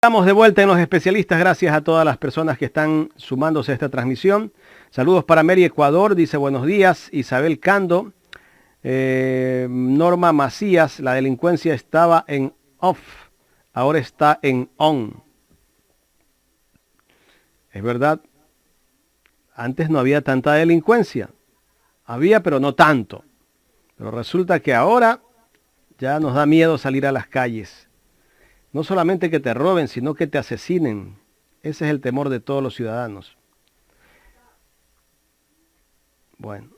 Estamos de vuelta en Los Especialistas, gracias a todas las personas que están sumándose a esta transmisión. Saludos para Mary Ecuador, dice buenos días. Isabel Cando, Norma Macías, la delincuencia estaba en off, ahora está en on. Es verdad, antes no había tanta delincuencia, había pero no tanto. Pero resulta que ahora ya nos da miedo salir a las calles. No solamente que te roben, sino que te asesinen. Ese es el temor de todos los ciudadanos. Bueno,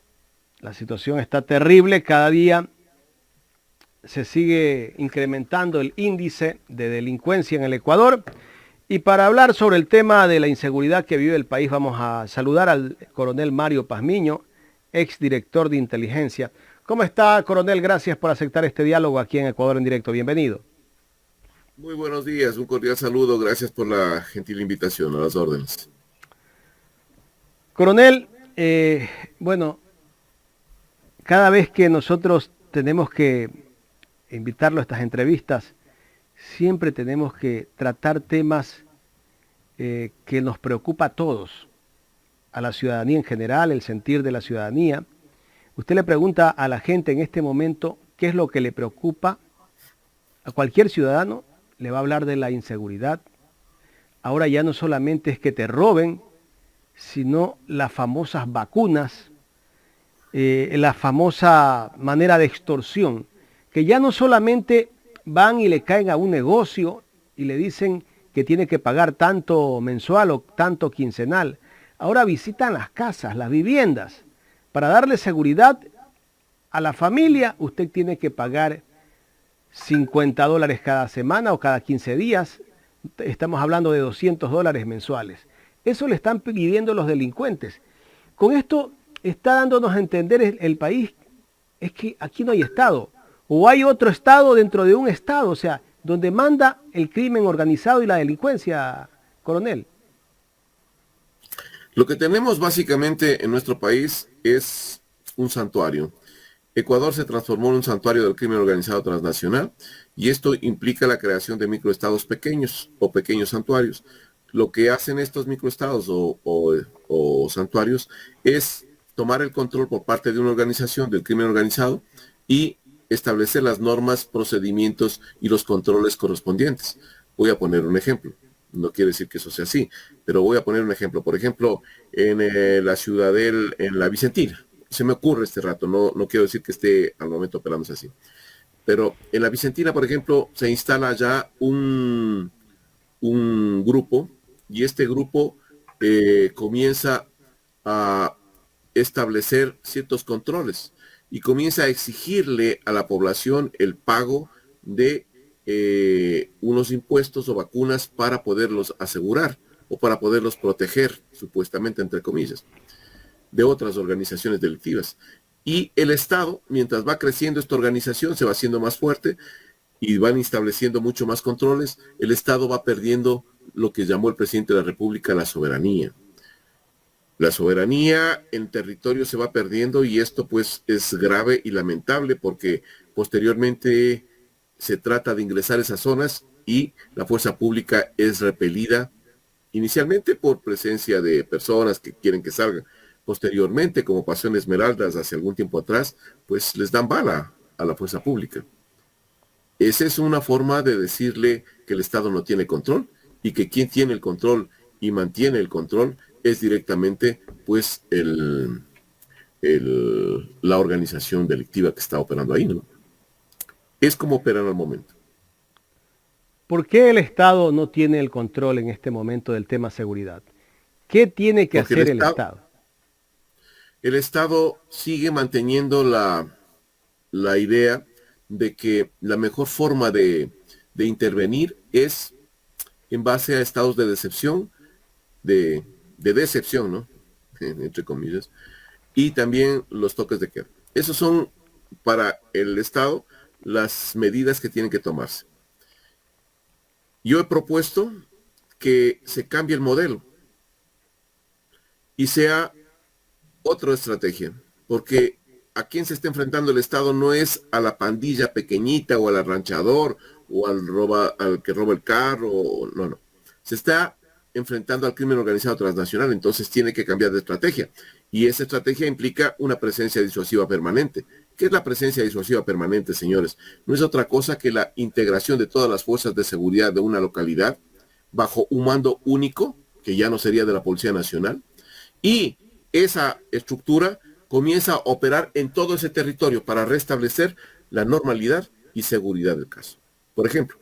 la situación está terrible. Cada día se sigue incrementando el índice de delincuencia en el Ecuador. Y para hablar sobre el tema de la inseguridad que vive el país, vamos a saludar al coronel Mario Pazmiño, exdirector de inteligencia. ¿Cómo está, coronel? Gracias por aceptar este diálogo aquí en Ecuador en Directo. Bienvenido. Muy buenos días, un cordial saludo, gracias por la gentil invitación, a las órdenes. Coronel, bueno, cada vez que nosotros tenemos que invitarlo a estas entrevistas, siempre tenemos que tratar temas que nos preocupa a todos, a la ciudadanía en general, el sentir de la ciudadanía. Usted le pregunta a la gente en este momento qué es lo que le preocupa a cualquier ciudadano, le va a hablar de la inseguridad. Ahora ya no solamente es que te roben, sino las famosas vacunas, la famosa manera de extorsión, que ya no solamente van y le caen a un negocio y le dicen que tiene que pagar tanto mensual o tanto quincenal. Ahora visitan las casas, las viviendas. Para darle seguridad a la familia, usted tiene que pagar $50 cada semana o cada 15 días. Estamos hablando de $200 mensuales. Eso le están pidiendo los delincuentes. Con esto está dándonos a entender el país, es que aquí no hay Estado. O hay otro Estado dentro de un Estado, o sea, donde manda el crimen organizado y la delincuencia, coronel. Lo que tenemos básicamente en nuestro país es un santuario. Ecuador se transformó en un santuario del crimen organizado transnacional y esto implica la creación de microestados pequeños o pequeños santuarios. Lo que hacen estos microestados o santuarios es tomar el control por parte de una organización del crimen organizado y establecer las normas, procedimientos y los controles correspondientes. Voy a poner un ejemplo. No quiere decir que eso sea así, pero voy a poner un ejemplo. Por ejemplo, en la Ciudadela, en la Vicentina. Se me ocurre este rato, no quiero decir que esté al momento operándose así. Pero en la Vicentina, por ejemplo, se instala ya un grupo y este grupo comienza a establecer ciertos controles y comienza a exigirle a la población el pago de unos impuestos o vacunas para poderlos asegurar o para poderlos proteger, supuestamente, entre comillas, de otras organizaciones delictivas. Y el Estado, mientras va creciendo esta organización, se va haciendo más fuerte y van estableciendo mucho más controles, el Estado va perdiendo lo que llamó el presidente de la República la soberanía. La soberanía en territorio se va perdiendo y esto pues es grave y lamentable porque posteriormente se trata de ingresar a esas zonas y la fuerza pública es repelida inicialmente por presencia de personas que quieren que salgan. Posteriormente, como pasó en Esmeraldas hace algún tiempo atrás, pues les dan bala a la fuerza pública. Esa es una forma de decirle que el Estado no tiene control y que quien tiene el control y mantiene el control es directamente pues la organización delictiva que está operando ahí, ¿no? Es como operan al momento. ¿Por qué el Estado no tiene el control en este momento del tema seguridad? ¿Qué tiene que Porque hacer el Estado? el Estado sigue manteniendo la idea de que la mejor forma de intervenir es en base a estados de decepción, de decepción, ¿no? Entre comillas, y también los toques de queda. Esos son para el Estado las medidas que tienen que tomarse. Yo he propuesto que se cambie el modelo y sea otra estrategia, porque a quién se está enfrentando el Estado no es a la pandilla pequeñita o al arranchador o al que roba el carro, no. Se está enfrentando al crimen organizado transnacional, entonces tiene que cambiar de estrategia. Y esa estrategia implica una presencia disuasiva permanente. ¿Qué es la presencia disuasiva permanente, señores? No es otra cosa que la integración de todas las fuerzas de seguridad de una localidad bajo un mando único, que ya no sería de la Policía Nacional, y esa estructura comienza a operar en todo ese territorio para restablecer la normalidad y seguridad del caso. Por ejemplo,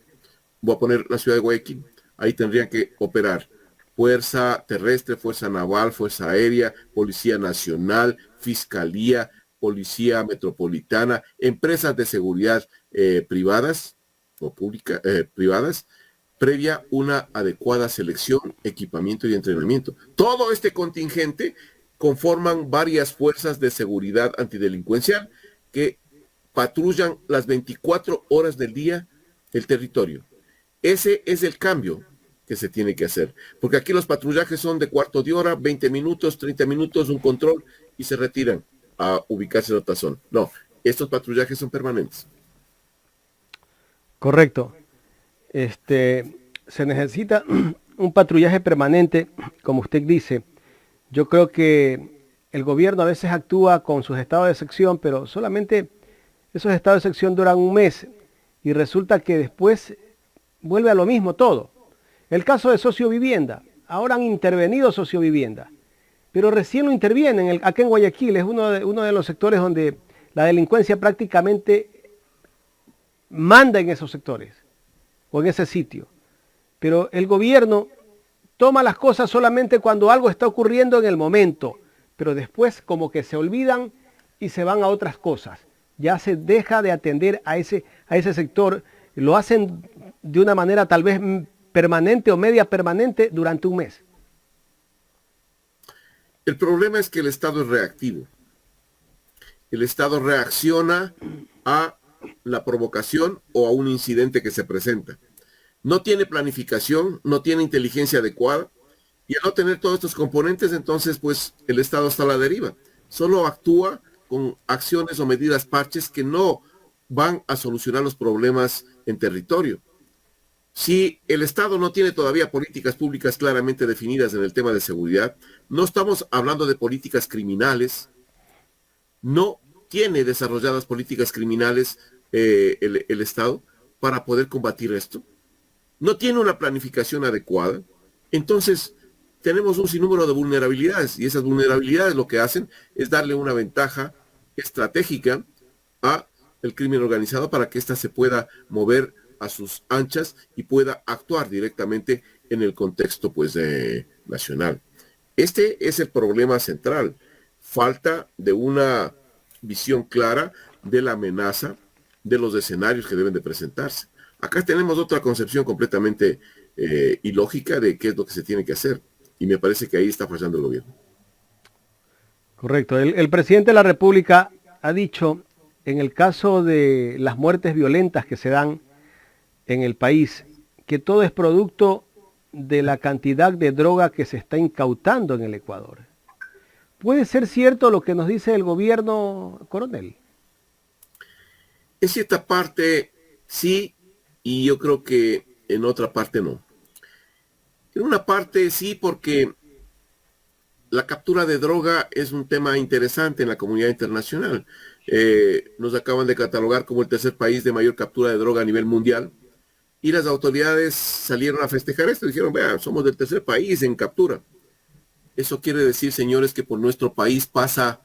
voy a poner la ciudad de Guayaquil. Ahí tendrían que operar fuerza terrestre, fuerza naval, fuerza aérea, Policía Nacional, Fiscalía, Policía Metropolitana, empresas de seguridad privadas o privadas, previa una adecuada selección, equipamiento y entrenamiento. Todo este contingente conforman varias fuerzas de seguridad antidelincuencial que patrullan las 24 horas del día el territorio. Ese es el cambio que se tiene que hacer, porque aquí los patrullajes son de cuarto de hora, 20 minutos, 30 minutos, un control y se retiran a ubicarse en otra zona. No, estos patrullajes son permanentes. Correcto. Se necesita un patrullaje permanente, como usted dice. Yo creo que el gobierno a veces actúa con sus estados de sección, pero solamente esos estados de sección duran un mes y resulta que después vuelve a lo mismo todo. El caso de sociovivienda. Ahora han intervenido sociovivienda, pero recién lo intervienen. Acá en Guayaquil es uno de los sectores donde la delincuencia prácticamente manda en esos sectores o en ese sitio. Pero el gobierno toma las cosas solamente cuando algo está ocurriendo en el momento, pero después como que se olvidan y se van a otras cosas. Ya se deja de atender a ese sector, lo hacen de una manera tal vez permanente o media permanente durante un mes. El problema es que el Estado es reactivo. El Estado reacciona a la provocación o a un incidente que se presenta. No tiene planificación, no tiene inteligencia adecuada, y al no tener todos estos componentes, entonces pues el Estado está a la deriva. Solo actúa con acciones o medidas parches que no van a solucionar los problemas en territorio. Si el Estado no tiene todavía políticas públicas claramente definidas en el tema de seguridad, no estamos hablando de políticas criminales, no tiene desarrolladas políticas criminales el Estado para poder combatir esto, no tiene una planificación adecuada, entonces tenemos un sinnúmero de vulnerabilidades y esas vulnerabilidades lo que hacen es darle una ventaja estratégica a el crimen organizado para que ésta se pueda mover a sus anchas y pueda actuar directamente en el contexto pues nacional. Este es el problema central. Falta de una visión clara de la amenaza, de los escenarios que deben de presentarse. Acá tenemos otra concepción completamente ilógica de qué es lo que se tiene que hacer. Y me parece que ahí está fallando el gobierno. Correcto. El presidente de la República ha dicho, en el caso de las muertes violentas que se dan en el país, que todo es producto de la cantidad de droga que se está incautando en el Ecuador. ¿Puede ser cierto lo que nos dice el gobierno, coronel? En cierta parte sí, y yo creo que en otra parte no. En una parte sí, porque la captura de droga es un tema interesante en la comunidad internacional. Nos acaban de catalogar como el tercer país de mayor captura de droga a nivel mundial. Y las autoridades salieron a festejar esto y dijeron, vean, somos del tercer país en captura. Eso quiere decir, señores, que por nuestro país pasa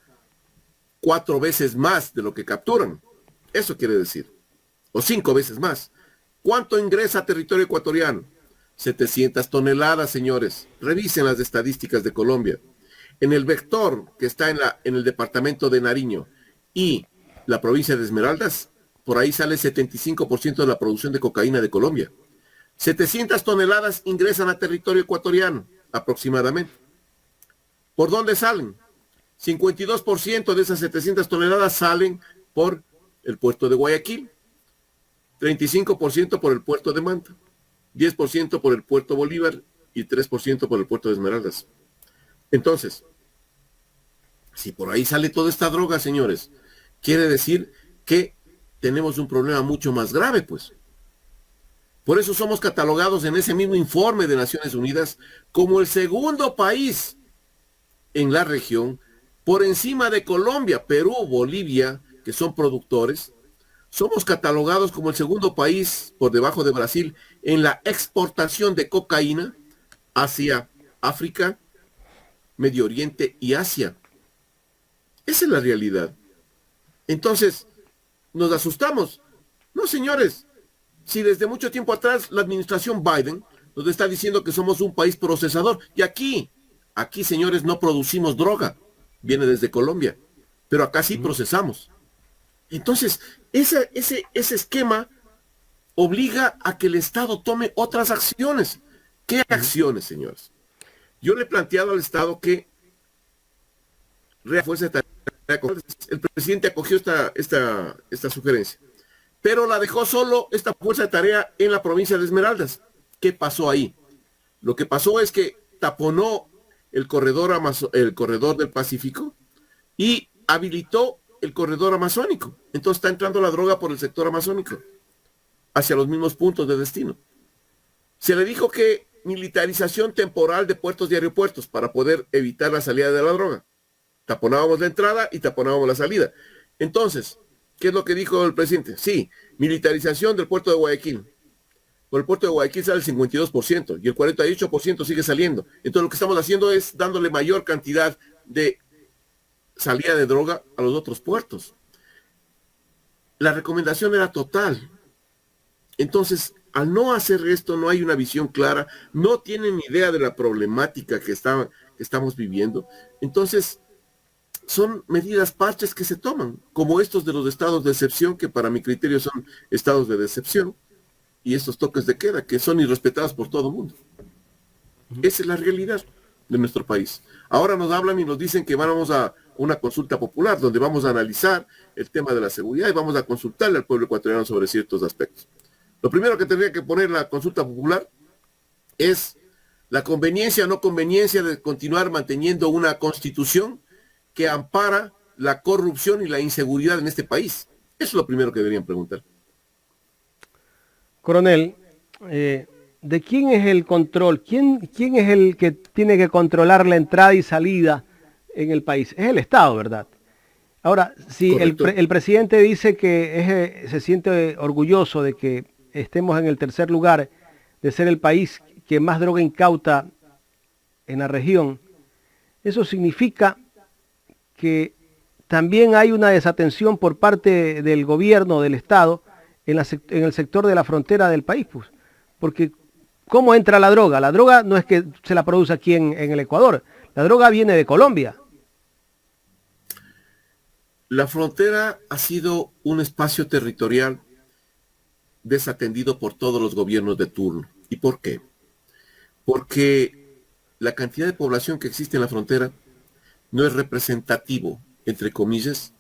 4 veces más de lo que capturan. Eso quiere decir. O 5 veces más. ¿Cuánto ingresa a territorio ecuatoriano? 700 toneladas, señores. Revisen las estadísticas de Colombia. En el vector que está en el departamento de Nariño y la provincia de Esmeraldas, por ahí sale 75% de la producción de cocaína de Colombia. 700 toneladas ingresan a territorio ecuatoriano, aproximadamente. ¿Por dónde salen? 52% de esas 700 toneladas salen por el puerto de Guayaquil, 35% por el puerto de Manta, 10% por el puerto Bolívar y 3% por el puerto de Esmeraldas. Entonces, si por ahí sale toda esta droga, señores, quiere decir que tenemos un problema mucho más grave, pues. Por eso somos catalogados en ese mismo informe de Naciones Unidas como el segundo país en la región, por encima de Colombia, Perú, Bolivia, que son productores. Somos catalogados como el segundo país, por debajo de Brasil, en la exportación de cocaína hacia África, Medio Oriente y Asia. Esa es la realidad. Entonces, nos asustamos. No, señores, si desde mucho tiempo atrás la administración Biden nos está diciendo que somos un país procesador, y aquí, señores, no producimos droga, viene desde Colombia, pero acá sí procesamos. Entonces, ese esquema obliga a que el Estado tome otras acciones. ¿Qué acciones, señores? Yo le he planteado al Estado que refuerce esta tarea. El presidente acogió esta sugerencia, pero la dejó solo esta fuerza de tarea en la provincia de Esmeraldas. ¿Qué pasó ahí? Lo que pasó es que taponó el corredor del Pacífico y habilitó el corredor amazónico. Entonces está entrando la droga por el sector amazónico hacia los mismos puntos de destino. Se le dijo que militarización temporal de puertos y aeropuertos para poder evitar la salida de la droga. Taponábamos la entrada y taponábamos la salida. Entonces, ¿qué es lo que dijo el presidente? Sí, militarización del puerto de Guayaquil. Por el puerto de Guayaquil sale el 52% y el 48% sigue saliendo. Entonces lo que estamos haciendo es dándole mayor cantidad de salida de droga a los otros puertos. La recomendación era total. Entonces, al no hacer esto, no hay una visión clara, no tienen idea de la problemática que estamos viviendo. Entonces, son medidas parches que se toman, como estos de los estados de excepción, que para mi criterio son estados de excepción, y estos toques de queda, que son irrespetados por todo el mundo. Esa es la realidad de nuestro país. Ahora nos hablan y nos dicen que vamos a una consulta popular, donde vamos a analizar el tema de la seguridad y vamos a consultarle al pueblo ecuatoriano sobre ciertos aspectos. Lo primero que tendría que poner la consulta popular es la conveniencia o no conveniencia de continuar manteniendo una constitución que ampara la corrupción y la inseguridad en este país. Eso es lo primero que deberían preguntar. Coronel, ¿de quién es el control? ¿Quién es el que tiene que controlar la entrada y salida en el país? Es el Estado, ¿verdad? Ahora, si el presidente dice que se siente orgulloso de que estemos en el tercer lugar, de ser el país que más droga incauta en la región, eso significa que también hay una desatención por parte del gobierno, del Estado, en el sector de la frontera del país, pues. Porque ¿cómo entra la droga? La droga no es que se la produce aquí en el Ecuador, la droga viene de Colombia. La frontera ha sido un espacio territorial desatendido por todos los gobiernos de turno. ¿Y por qué? Porque la cantidad de población que existe en la frontera no es representativo, entre comillas,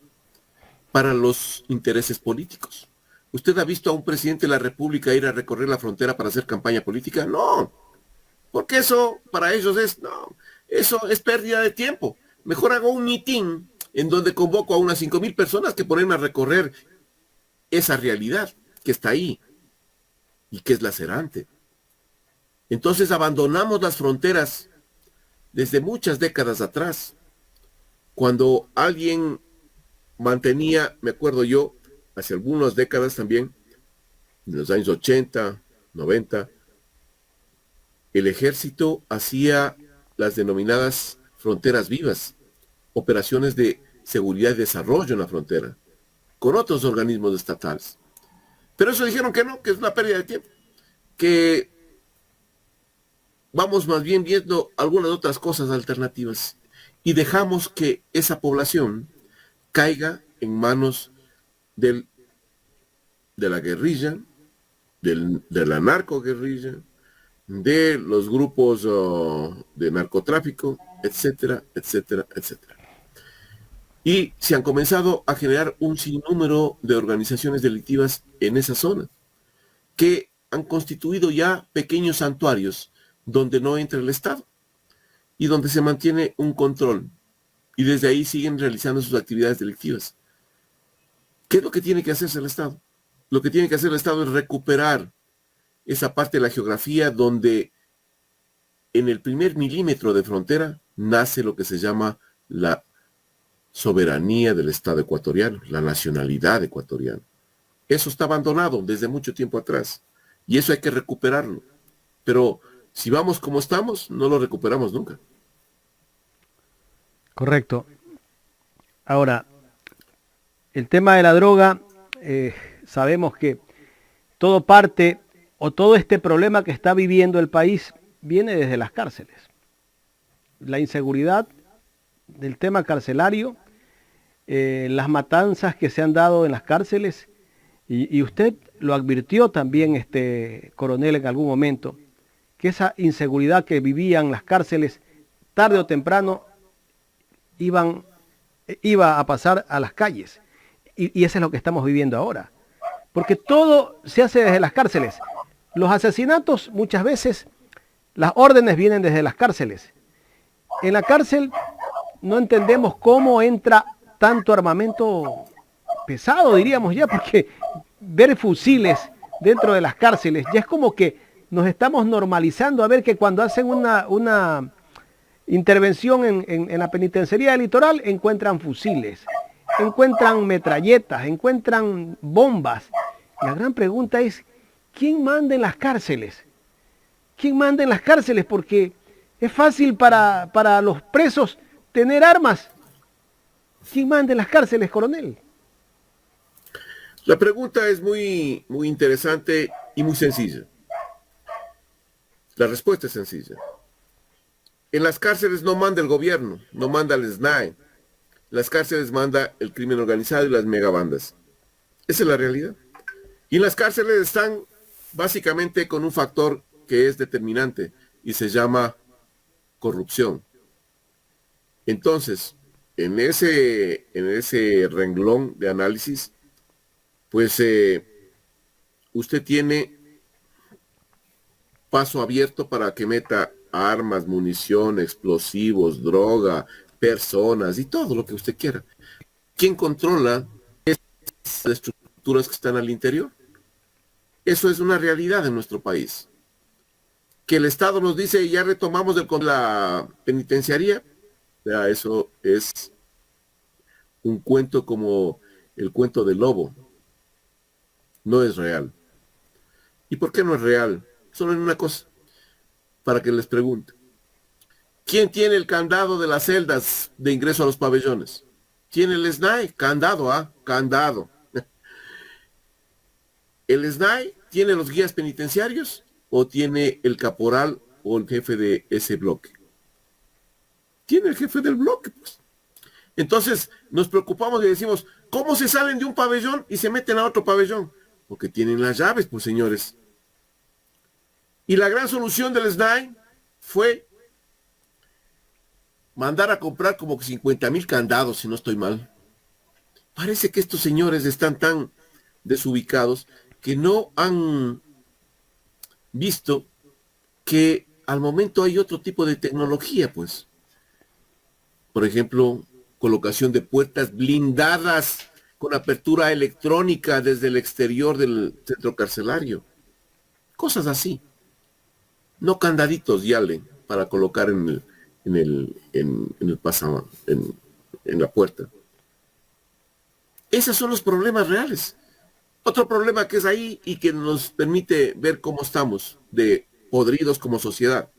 para los intereses políticos. ¿Usted ha visto a un presidente de la República ir a recorrer la frontera para hacer campaña política? No, porque eso para ellos eso es pérdida de tiempo. Mejor hago un mitin en donde convoco a unas 5,000 personas que ponen a recorrer esa realidad que está ahí y que es lacerante. Entonces abandonamos las fronteras desde muchas décadas atrás. Cuando alguien mantenía, me acuerdo yo, hace algunas décadas también, en los años 80, 90, el ejército hacía las denominadas fronteras vivas, operaciones de seguridad y desarrollo en la frontera, con otros organismos estatales. Pero eso dijeron que no, que es una pérdida de tiempo, que vamos más bien viendo algunas otras cosas alternativas y dejamos que esa población caiga en manos de la guerrilla, de la narcoguerrilla, de los grupos de narcotráfico, etcétera, etcétera, etcétera. Y se han comenzado a generar un sinnúmero de organizaciones delictivas en esa zona, que han constituido ya pequeños santuarios donde no entra el Estado y donde se mantiene un control. Y desde ahí siguen realizando sus actividades delictivas. ¿Qué es lo que tiene que hacerse el Estado? Lo que tiene que hacer el Estado es recuperar esa parte de la geografía donde en el primer milímetro de frontera nace lo que se llama la soberanía del Estado ecuatoriano, la nacionalidad ecuatoriana. Eso está abandonado desde mucho tiempo atrás y eso hay que recuperarlo. Pero si vamos como estamos, no lo recuperamos nunca. Correcto. Ahora, el tema de la droga, sabemos que todo parte o todo este problema que está viviendo el país viene desde las cárceles. La inseguridad del tema carcelario, las matanzas que se han dado en las cárceles, y usted lo advirtió también, coronel, en algún momento, que esa inseguridad que vivían las cárceles, tarde o temprano, iba a pasar a las calles. Y eso es lo que estamos viviendo ahora. Porque todo se hace desde las cárceles. Los asesinatos, muchas veces, las órdenes vienen desde las cárceles. En la cárcel no entendemos cómo entra tanto armamento pesado, diríamos ya, porque ver fusiles dentro de las cárceles ya es como que nos estamos normalizando a ver que cuando hacen una intervención en la penitenciaría del Litoral encuentran fusiles, encuentran metralletas, encuentran bombas. La gran pregunta es, ¿quién manda en las cárceles? ¿Quién manda en las cárceles? Porque es fácil para los presos tener armas. ¿Quién manda en las cárceles, coronel? La pregunta es muy, muy interesante y muy sencilla. La respuesta es sencilla. En las cárceles no manda el gobierno, no manda el SNAI. Las cárceles manda el crimen organizado y las megabandas. Esa es la realidad. Y en las cárceles están básicamente con un factor que es determinante y se llama corrupción. Entonces, en ese renglón de análisis, pues usted tiene paso abierto para que meta armas, munición, explosivos, droga, personas y todo lo que usted quiera. ¿Quién controla esas estructuras que están al interior? Eso es una realidad en nuestro país. Que el Estado nos dice, ya retomamos la penitenciaría, ya eso es un cuento como el cuento del lobo. No es real. ¿Y por qué no es real? Solo en una cosa, para que les pregunte. ¿Quién tiene el candado de las celdas de ingreso a los pabellones? ¿Tiene el SNAI? Candado, ¿ah? Candado. ¿El SNAI tiene los guías penitenciarios o tiene el caporal o el jefe de ese bloque? Tiene el jefe del bloque, pues. Entonces nos preocupamos y decimos, ¿cómo se salen de un pabellón y se meten a otro pabellón? Porque tienen las llaves, pues señores. Y la gran solución del SNAI fue mandar a comprar como 50,000 candados, si no estoy mal. Parece que estos señores están tan desubicados que no han visto que al momento hay otro tipo de tecnología, pues. Por ejemplo, colocación de puertas blindadas con apertura electrónica desde el exterior del centro carcelario. Cosas así. No candaditos, yale, para colocar en el pasamano, en la puerta. Esos son los problemas reales. Otro problema que es ahí y que nos permite ver cómo estamos de podridos como sociedad.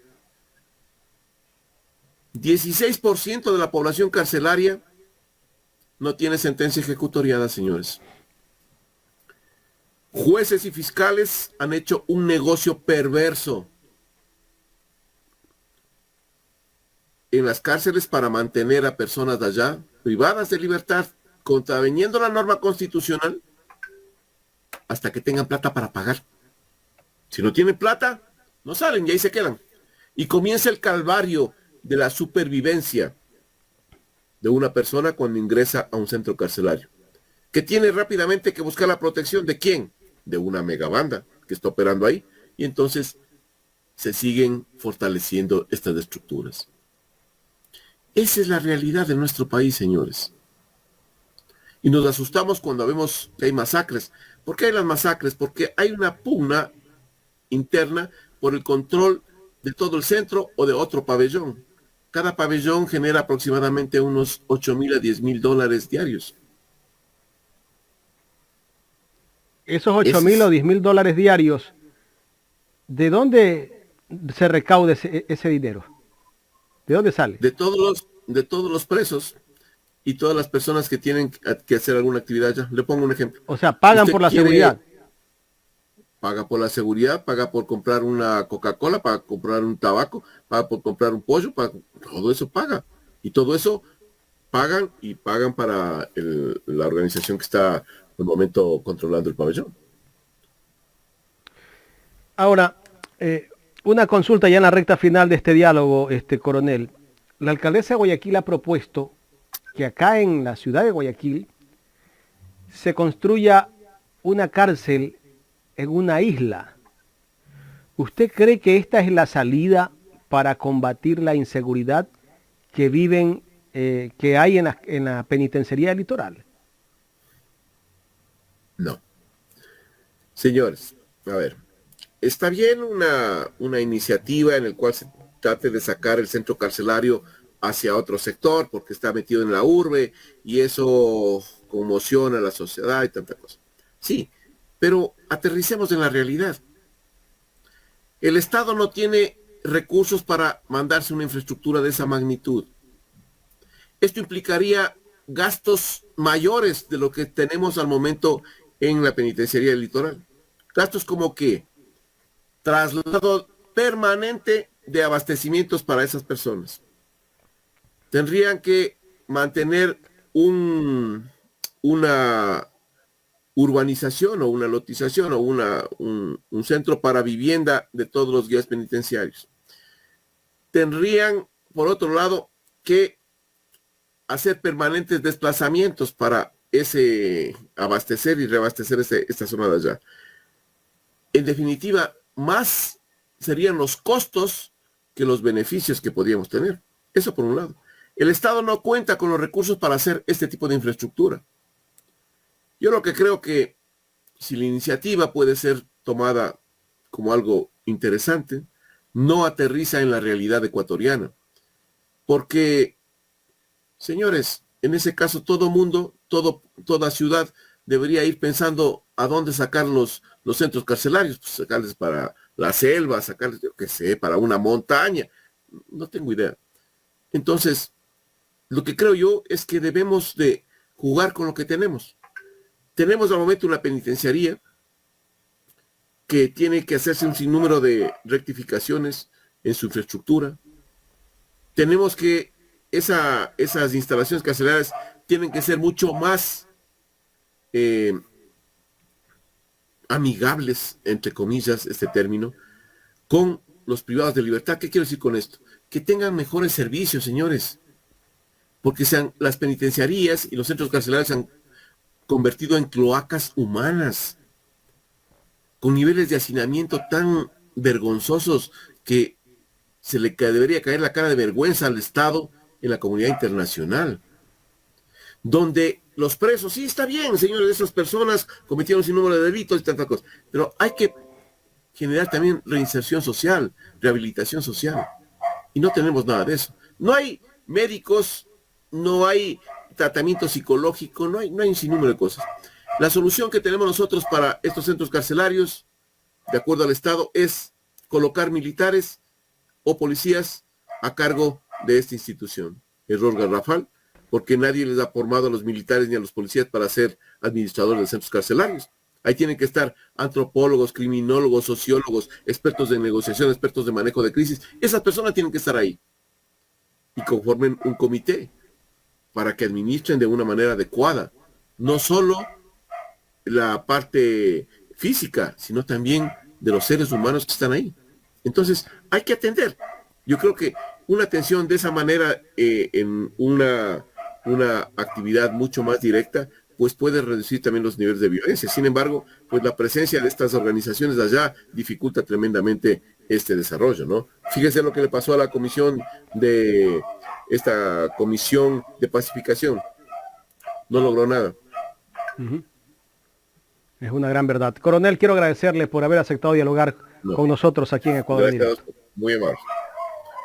16% de la población carcelaria no tiene sentencia ejecutoriada, señores. Jueces y fiscales han hecho un negocio perverso en las cárceles para mantener a personas de allá privadas de libertad, contraveniendo la norma constitucional, hasta que tengan plata para pagar. Si no tienen plata, no salen y ahí se quedan. Y comienza el calvario de la supervivencia de una persona cuando ingresa a un centro carcelario, que tiene rápidamente que buscar la protección de ¿quién? De una megabanda que está operando ahí. Y entonces se siguen fortaleciendo estas estructuras. Esa es la realidad de nuestro país, señores. Y nos asustamos cuando vemos que hay masacres. ¿Por qué hay las masacres? Porque hay una pugna interna por el control de todo el centro o de otro pabellón. Cada pabellón genera aproximadamente unos 8.000 a 10.000 dólares diarios. Esos 8.000 o Es 10.000 dólares diarios, ¿de dónde se recauda ese dinero? ¿De dónde sale? de todos los presos y todas las personas que tienen que hacer alguna actividad ya. Le pongo un ejemplo. O sea, pagan Usted por la seguridad. paga por la seguridad, paga por comprar una Coca-Cola, paga por comprar un tabaco, paga por comprar un pollo, todo eso paga. Y todo eso pagan para la organización que está en el momento controlando el pabellón. Ahora, una consulta ya en la recta final de este diálogo, coronel. La alcaldesa de Guayaquil ha propuesto que acá en la ciudad de Guayaquil se construya una cárcel en una isla. ¿Usted cree que esta es la salida para combatir la inseguridad que hay en la penitenciaría del litoral? No. Señores, a ver, está bien una iniciativa en la cual se trate de sacar el centro carcelario hacia otro sector porque está metido en la urbe y eso conmociona a la sociedad y tanta cosa. Sí, pero aterricemos en la realidad. El Estado no tiene recursos para mandarse una infraestructura de esa magnitud. Esto implicaría gastos mayores de lo que tenemos al momento en la penitenciaría del litoral. Gastos como que traslado permanente de abastecimientos para esas personas. Tendrían que mantener una urbanización o una lotización o un centro para vivienda de todos los guías penitenciarios. Tendrían, por otro lado, que hacer permanentes desplazamientos para abastecer y reabastecer esta zona de allá. En definitiva, más serían los costos que los beneficios que podríamos tener. Eso por un lado. El Estado no cuenta con los recursos para hacer este tipo de infraestructura. Yo lo que creo que si la iniciativa puede ser tomada como algo interesante, no aterriza en la realidad ecuatoriana. Porque, señores, en ese caso todo mundo, toda ciudad debería ir pensando a dónde sacar los centros carcelarios, pues sacarles para la selva, sacarles, yo qué sé, para una montaña. No tengo idea. Entonces, lo que creo yo es que debemos de jugar con lo que tenemos. Tenemos al momento una penitenciaría que tiene que hacerse un sinnúmero de rectificaciones en su infraestructura. Tenemos que esas instalaciones carcelarias tienen que ser mucho más amigables, entre comillas, este término, con los privados de libertad. ¿Qué quiero decir con esto? Que tengan mejores servicios, señores. Porque las penitenciarías y los centros carcelarios se han convertido en cloacas humanas, con niveles de hacinamiento tan vergonzosos que debería caer la cara de vergüenza al Estado en la comunidad internacional. Donde los presos, sí está bien, señores, esas personas cometieron sin número de delitos y tantas cosas, pero hay que generar también reinserción social, rehabilitación social. Y no tenemos nada de eso. No hay médicos, no hay tratamiento psicológico, no hay un sinnúmero de cosas. La solución que tenemos nosotros para estos centros carcelarios, de acuerdo al Estado, es colocar militares o policías a cargo de esta institución. Error garrafal, porque nadie les ha formado a los militares ni a los policías para ser administradores de centros carcelarios. Ahí tienen que estar antropólogos, criminólogos, sociólogos, expertos de negociación, expertos de manejo de crisis. Esas personas tienen que estar ahí y conformen un comité para que administren de una manera adecuada, no solo la parte física, sino también de los seres humanos que están ahí. Entonces, hay que atender. Yo creo que una atención de esa manera en una actividad mucho más directa, pues puede reducir también los niveles de violencia. Sin embargo, pues la presencia de estas organizaciones de allá dificulta tremendamente este desarrollo, ¿no? Fíjese lo que le pasó a la esta comisión de pacificación. No logró nada. Uh-huh. Es una gran verdad. Coronel, quiero agradecerle por haber aceptado dialogar No, con nosotros aquí en Ecuador en gracias, Directo. muy amable.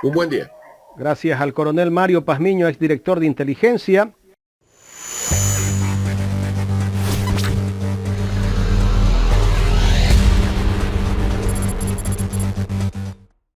Un buen día. Gracias al coronel Mario Pazmiño, exdirector de inteligencia.